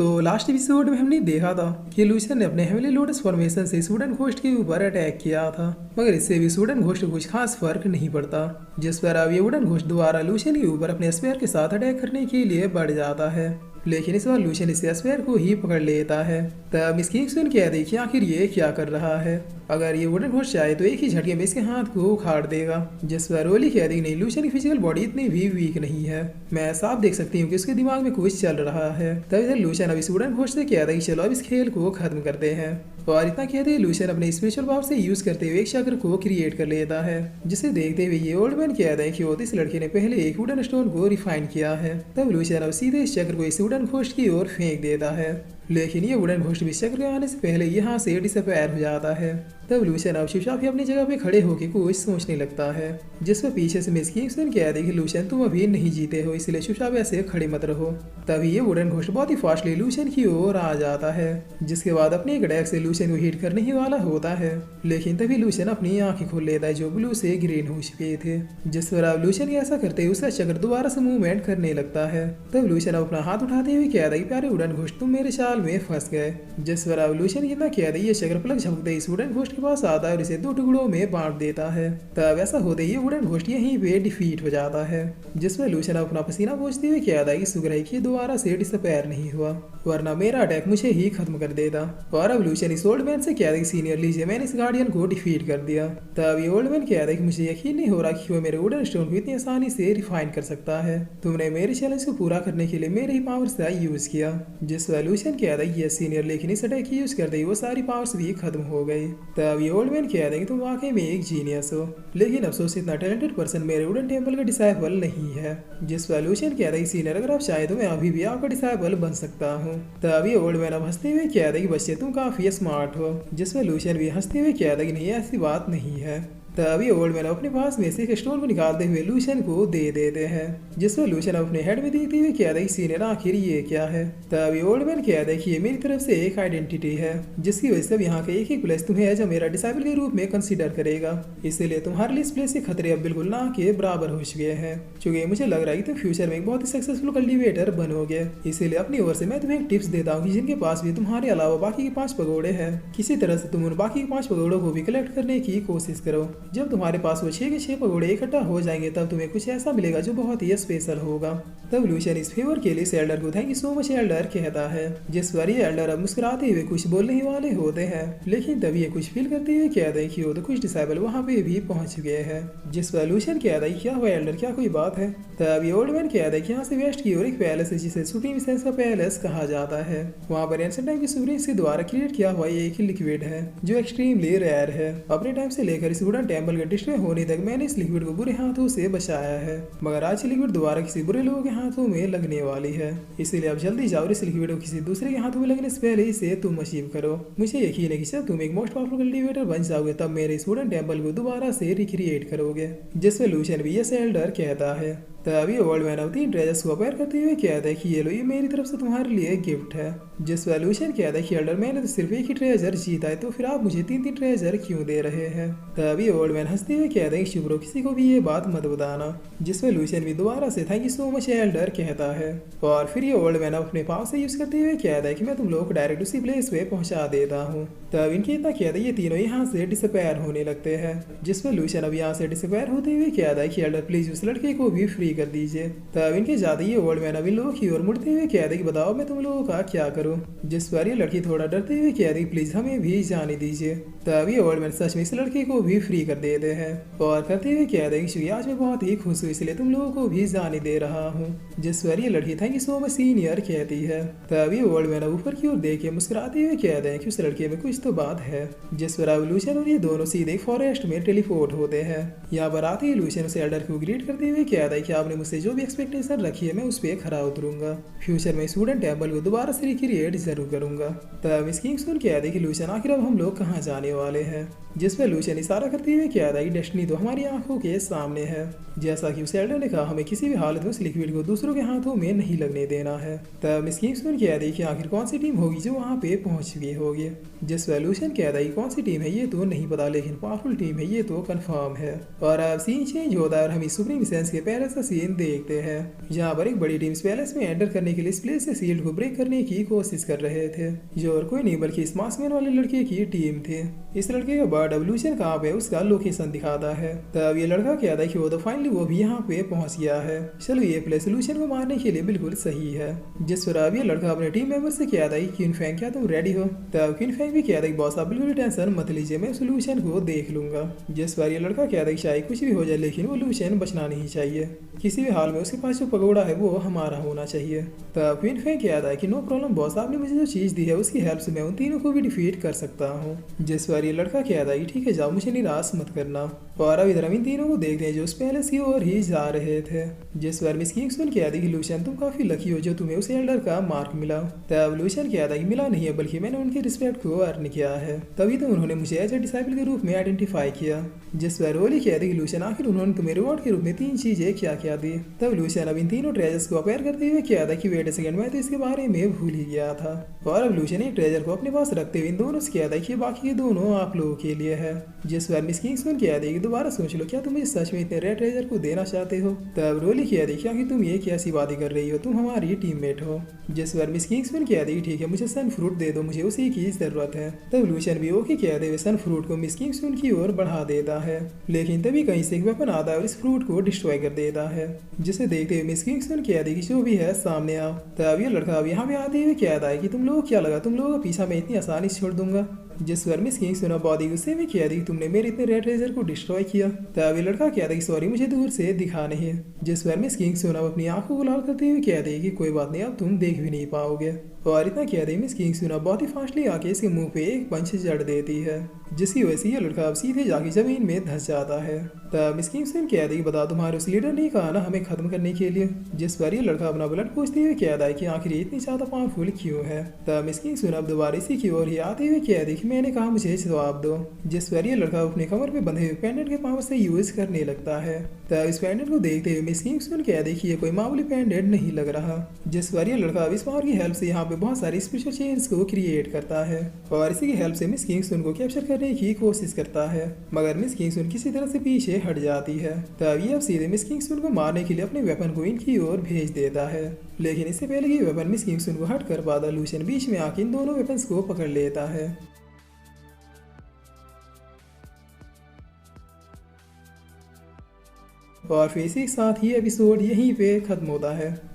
तो last episode में हमने देखा था कि लूशियन ने अपने हेवनली लोटस फॉर्मेशन से स्टूडेंट घोस्ट के ऊपर अटैक किया था, मगर इससे भी स्टूडेंट घोस्ट को कुछ खास फर्क नहीं पड़ता। जिस पर अब ये वुडन घोस्ट दोबारा लूशियन के ऊपर अपने स्पेयर के साथ अटैक करने के लिए बढ़ जाता है, लेकिन इस बार लूशियन इस स्पेयर को ही पकड़ लेता है। तब मिस किंग्समैन क्या देखिए आखिर ये क्या कर रहा है। अगर ये वुडन घोस्ट चाहे तो एक ही झटके में इसके हाथ को उखाड़ देगा। जिस पर ओली कह दी नहीं, लूशियन की फिजिकल बॉडी इतनी भी वीक नहीं है, मैं साफ देख सकती हूँ कि उसके दिमाग में कुछ चल रहा है। तब इधर लूशियन अब इस वुडन घोस्ट से कह रही चलो अब इस खेल को खत्म करते हैं। और इतना कहते ही लूशियन अपने स्पिरिचुअल पावर से यूज करते हुए एक चक्र को क्रिएट कर लेता है, जिसे देखते हुए ये ओल्ड मैन कहता है कि वो इस लड़के ने पहले एक वुडन स्टोन को रिफाइन किया है। तब लूशियन अब सीधे इस चक्र को इस वुडन घोस्ट की ओर फेंक देता है, लेकिन ये वुडन घोस्ट भी चक्र आने से पहले यहाँ से डिसअपेयर हो जाता है। तब लूशियन अब चुपचाप अपनी जगह पे खड़े होकर कुछ सोचने लगता है, जिस पर पीछे से मिस किंग्समैन कह दे कि लूशियन तुम अभी नहीं जीते हो, इसलिए चुपचाप ऐसे खड़े मत रहो। तभी ये वुडन घोस्ट बहुत ही फास्टली लूशियन की ओर आ जाता है, जिसके बाद अपनी एक अटैक से लूशियन को हिट करने ही वाला होता है, लेकिन तभी लूशियन अपनी आंखें खोल लेता है जो ब्लू से ग्रीन हो चुके थे। जिस पर अब लूशियन ऐसा करते उसका चक्र दोबारा से मूवमेंट करने लगता है। तब लूशियन अपना हाथ उठाते हुए कहता है प्यारे वुडन घोस्ट तुम मेरे चाल में फंस गए। जिस पर अब लूशियन कितना कहता है ये चक्र पलक झपकते इस वुडन घोस्ट के पास आता है और इसे 2 टुकड़ों में बांट देता है। तब ऐसा होते ही वुडन घोस्ट यहीं पे डिफीट हो जाता है। जिसमें लूशियन अपना पसीना पोंछते हुए कहता है कि शुक्र है कि दोबारा से डिसअपेयर नहीं हुआ, वरना मेरा अटैक मुझे ही खत्म कर देता। और अब लूशियन इस ओल्ड मैन से कहता है सीनियर लीजिए मैंने इस गार्डियन को डिफीट कर दिया। तब ये ओल्ड मैन कहता है कि मुझे यकीन नहीं हो रहा कि वो मेरे वुडन स्टोन को इतनी आसानी से रिफाइन कर सकता है। तुमने मेरे चैलेंज को पूरा करने के लिए मेरे ही पावर्स का यूज किया। जिस पर लूशियन कहता है सीनियर, लेकिन इस अटैक की यूज करते ही वो सारी पावर्स भी खत्म हो गई। तब ये ओल्ड मैन कहता है कि तुम वाकई में एक जीनियस हो, लेकिन अफसोस इतना टैलेंटेड पर्सन मेरे वुडन टेम्पल का डिसाइबल नहीं है। जिस पर लूशियन कहता है सीनियर अगर आप चाहे तो मैं अभी भी आपका डिसाइबल बन सकता हूँ। तब ये ओल्ड मैन अब हंसते हुए कहता है कि बच्चे तुम काफी स्मार्ट हो। जिसमें लूशियन भी हंसते हुए कहता है कि नहीं ऐसी बात नहीं है। तभी ओल्ड मैन अपने पास में से एक स्टोन को निकालते हुए लूशियन को दे देते हैं, जिसमें लूशियन अपने हेड में देखते हुए कहता है सीनियर आखिर ये क्या है। तभी ओल्ड मैन कहता है कि ये मेरी तरफ से एक आइडेंटिटी है, जिसकी वजह से यहाँ के एक प्लेस तुम्हें एज मेरा डिसाइबल के रूप में कंसीडर करेगा, इसलिए तुम्हारे लिए इस प्लेस के खतरे अब बिल्कुल ना के बराबर हो चुके हैं। चूंकि मुझे लग रहा है कि तुम फ्यूचर में एक बहुत ही सक्सेसफुल कल्टिवेटर बनोगे, इसीलिए अपनी ओर से मैं तुम्हें एक टिप्स देता हूँ कि जिनके पास भी तुम्हारे अलावा बाकी के 5 पगोड़े हैं, किसी तरह से तुम उन बाकी के 5 पगोड़ों को भी कलेक्ट करने की कोशिश करो। जब तुम्हारे पास वो 6 के 6 पगोड़े इकट्ठा हो जाएंगे तब तुम्हें कुछ ऐसा मिलेगा जो बहुत ही स्पेशल होगा। तब लूशियन इस फेवर के लिए एल्डर को thank you so much Elder कहता है। जिस पर ये एल्डर अब मुस्कुराते हुए कुछ बोलने ही वाले होते हैं, लेकिन तभी ये कुछ फील करते हुए कहते हैं कि वो तो कुछ डिसाइबल वहाँ पे भी पहुंच गए हैं। जिस पर लूशियन कहता है क्या हुआ एल्डर, क्या कोई बात है। तब ये ओल्ड मैन कहता है कि यहाँ से वेस्ट की ओर एक पैलेस है जिसे सुप्रीम सेंस का पैलेस कहा जाता है। वहाँ पर एंशिएंट टाइम की सुप्रीम्स के द्वारा क्रिएट किया हुआ एक लिक्विड है जो एक्सट्रीमली रेयर है। अपने टाइम से लेकर इस वुडन टेम्पल के डिस्ट्रॉय होने तक मैंने इस लिक्विड को बुरे हाथों से बचाया है, मगर आज लिक्विड दोबारा किसी बुरे लोगों के हाथों में लगने वाली है, इसीलिए अब जल्दी जाओ इस लिक्विड को किसी दूसरे के हाथों में लगने से पहले इसे तुम अचीव करो। मुझे यकीन है कि जब तुम एक मोस्ट पावरफुल कल्टिवेटर बन जाओगे तब मेरे इस वुडन टेम्पल को दोबारा से रिक्रिएट करोगे। जिससे लूशियन भी ये एल्डर कहता है। तभी ओल्ड मैन अब 3 ट्रेजर्स को अपेयर करते हुए कहता है कि ये लो ये मेरी तरफ से तुम्हारे लिए गिफ्ट है। जिस पर लूशियन कहता है कि एल्डर मैंने तो सिर्फ एक ही ट्रेजर जीता है, तो फिर आप मुझे 3 ट्रेजर क्यों दे रहे हैं। तभी ओल्ड मैन हंसते हुए कहता है कि शुभ किसी को भी ये बात मत बताना। जिसमें लूशियन भी दोबारा से thank you so much Elder कहता है। और फिर ये ओल्ड मैन अपने पाव से यूज करते हुए कहता है कि मैं तुम लोग को डायरेक्ट उसी प्लेस पे पहुंचा देता हूँ। तब इनके इतना कहता है ये तीनों यहाँ से डिसअपेयर होने लगते हैं। जिसमें लूशियन अब यहाँ से डिसअपेयर होते हुए कहता है कि एल्डर प्लीज उस लड़के को भी फ्री कर दीजिए। तब इनके जाते ही ओल्ड मैन अब इन लोगों की ओर मुड़ते हुए कहते हैं कि बताओ मैं तुम लोगों का क्या करूं। जिस पर ये लड़की थोड़ा डरते हुए कहती है प्लीज हमें भी जाने दीजिए। तब ये ओल्ड मैन सच में इस लड़के को भी फ्री कर देते हैं और करते हुए कहते हैं कि आज मैं बहुत ही खुश हूँ इसलिए तुम लोगों को भी जाने दे रहा हूँ। जिस पर ये लड़की thank you so much senior कहती है। तब ये ओल्ड मैन ऊपर की ओर देख के मुस्कुराते हुए कहते हैं कि उस लड़के में कुछ तो बात है। जिस पर अब लूशियन और ये दोनों सीधे फॉरेस्ट में टेलीपोर्ट होते हैं। यहाँ पर आते ही लूशियन उसे एल्डर को ग्रीट करते हुए कहता है कि आपने मुझसे जो भी एक्सपेक्टेशन रखी है मैं उस पर खरा उतरूंगा। फ्यूचर में स्टूडेंट टेम्पल को दोबारा से रिक्रिएट जरूर करूंगा। तब मिस किंग्समैन कहते हैं कि लूशियन आखिर अब हम लोग कहाँ जाने वाले हैं। जिसमें लूशियन इशारा करते हुए कहता है कि डेस्टिनी तो हमारी आंखों के सामने है। जैसा कि उस एल्डर ने कहा हमें किसी भी हालत में उस लिक्विड को दूसरों के हाथों में नहीं लगने देना है। तब मिस किंग्समैन कहती है कि आखिर कौन सी टीम होगी जो वहाँ पे पहुंच गई होगी। जिस पर लूशियन कहता है कि कौन सी टीम है ये तो नहीं पता, लेकिन पावरफुल टीम है ये तो कंफर्म है। और अब सीन चेंज होता है और हम सुप्रीम सेंस के पैलेस का सीन देखते हैं। यहाँ पर एक बड़ी टीम पैलेस में एंटर करने के लिए इस प्लेस से शील्ड को ब्रेक करने की कोशिश कर रहे थे, जो और कोई नहीं बल्कि इस मास्कमैन वाले लड़के की टीम थी। इस लड़के का बर्ड अब लूशियन कहाँ पे उसका लोकेशन दिखाता है। तब ये लड़का कहता है कि वो तो फाइनली वो भी यहाँ पे पहुंच गया है। चलो ये प्लेस लूशियन को मारने के लिए बिल्कुल सही है। जिस पर अब ये लड़का अपने टीम मेंबर से कहता है क्वीन फैंग क्या तुम रेडी हो। तब क्वीन फैंग भी कहता है बॉस आप बिल्कुल टेंशन मत लीजिए, मैं सोल्यूशन को देख लूंगा। जिस पर ये लड़का कहता है चाहे कुछ भी हो जाए लेकिन वो लूशियन बचना नहीं चाहिए, किसी भी हाल में उसके पास जो पगोड़ा है वो हमारा होना चाहिए। तब क्वीन फैंग कहता है कि नो प्रॉब्लम बॉस, आपने मुझे जो चीज दी है उसकी हेल्प से मैं उन तीनों को भी डिफीट कर सकता हूँ। जिस पर ये लड़का कहता है ठीक है जाओ, मुझे निराश मत करना। और अब इधर हम इन तीनों को देखते हैं जो उस पैलेस की ओर ही जा रहे थे। जिस पर मिस किंग्समैन कहती है कि लूशियन तुम काफी लकी हो जो तुम्हें उस एल्डर का मार्क मिला। तब लूशियन कहता है कि मिला नहीं है बल्कि मैंने उनके रिस्पेक्ट को अर्न किया है, तभी तो उन्होंने मुझे एज ए डिसाइपल के रूप में आइडेंटिफाई किया। जिस पर रोली कहती है कि लूशियन आखिर उन्होंने तुम्हें रिवॉर्ड के रूप में 3 चीजें क्या क्या दी। तब लूशियन अब इन तीनों ट्रेजर्स को अपेयर करते हुए कहता है कि वेट अ सेकंड, मैं तो इसके बारे में भूल ही गया था। और अब लूशियन एक ट्रेजर को अपने पास रखते हुए इन दोनों से कहता है कि बाकी के दोनों आप लोगों के लिए है। जिस पर मिस किंग्समैन कहती है कि दोबारा सोच लो, क्या तुम इस सच में इतने रेयर ट्रेजर को देना चाहते हो। तब रोली कहती है क्या कि तुम ये कैसी बातें कर रही हो, तुम हमारी टीममेट हो। जिस पर मिस किंग्समैन कहती है ठीक है मुझे सन फ्रूट दे दो, मुझे उसी की जरूरत है। तब लूशियन भी ओके कहते हुए सन फ्रूट को मिस किंग्समैन की ओर बढ़ा देता है, लेकिन तभी कहीं से एक वेपन आता है और इस फ्रूट को डिस्ट्रॉय कर देता है। जिसे देखते हुए मिस किंग्समैन कहती है कि जो भी है सामने आओ। तब ये लड़का अब यहाँ पे आते हुए कहता है कि तुम लोग क्या लगा तुम लोगों का पीछा मैं इतनी आसानी से छोड़ दूंगा। जिस पर मिस किंग्समैन बॉडी गुस्से में कहती कि तुमने मेरे इतने रेड ट्रेजर को डिस्ट्रॉय किया। तब ये लड़का कहता कि सॉरी मुझे दूर से दिखा नहीं है। जिस पर मिस किंग्समैन अपनी आंखों को लाल करते हुए कहती कि कोई बात नहीं अब तुम देख भी नहीं पाओगे। और इतना कहते मिस किंग्समैन बहुत ही फास्टली आके इसके मुंह पे एक पंच जड़ देती है, जिसकी वजह से ये लड़का अब सीधे जाके जमीन में धंस जाता है। तब मिस किंग्समैन कहती बता तुम्हारे उस लीडर ने कहा ना हमें खत्म करने के लिए। जिस पर ये लड़का अपना ब्लड पूछते हुए कहता है कि आखिर इतनी ज्यादा पावरफुल क्यों है। तब मिस किंग्समैन अब दोबारा इसी की ओर ही आते हुए कहती कि मैंने कहा मुझे जवाब दो। जिस पर ये लड़का अपने कमर पे बंधे हुए पेंडेंट के पावर से यूज करने लगता है। तब इस पेंडेंट को देखते हुए मिस किंग्समैन कहती कि ये कोई मामूली पेंडेंट नहीं लग रहा। जिस पर ये लड़का इस पावर की हेल्प से यहाँ पे बहुत सारी स्पेशल चेन्स को क्रिएट करता है और इसी की हेल्प से मिस किंग्समैन को कैप्चर करने की कोशिश करता है, मगर मिस किंग्समैन किसी तरह से पीछे हट जाती है। तब ये अब सीधे मिस किंग्समैन को मारने के लिए अपने वेपन को इनकी ओर भेज देता है, लेकिन इससे पहले कि वेपन मिस किंग्समैन को हट कर पाता लूशियन बीच में आके इन दोनों वेपन्स को पकड़ लेता है। और फिर इसी के साथ ये एपिसोड यहीं पे खत्म होता है।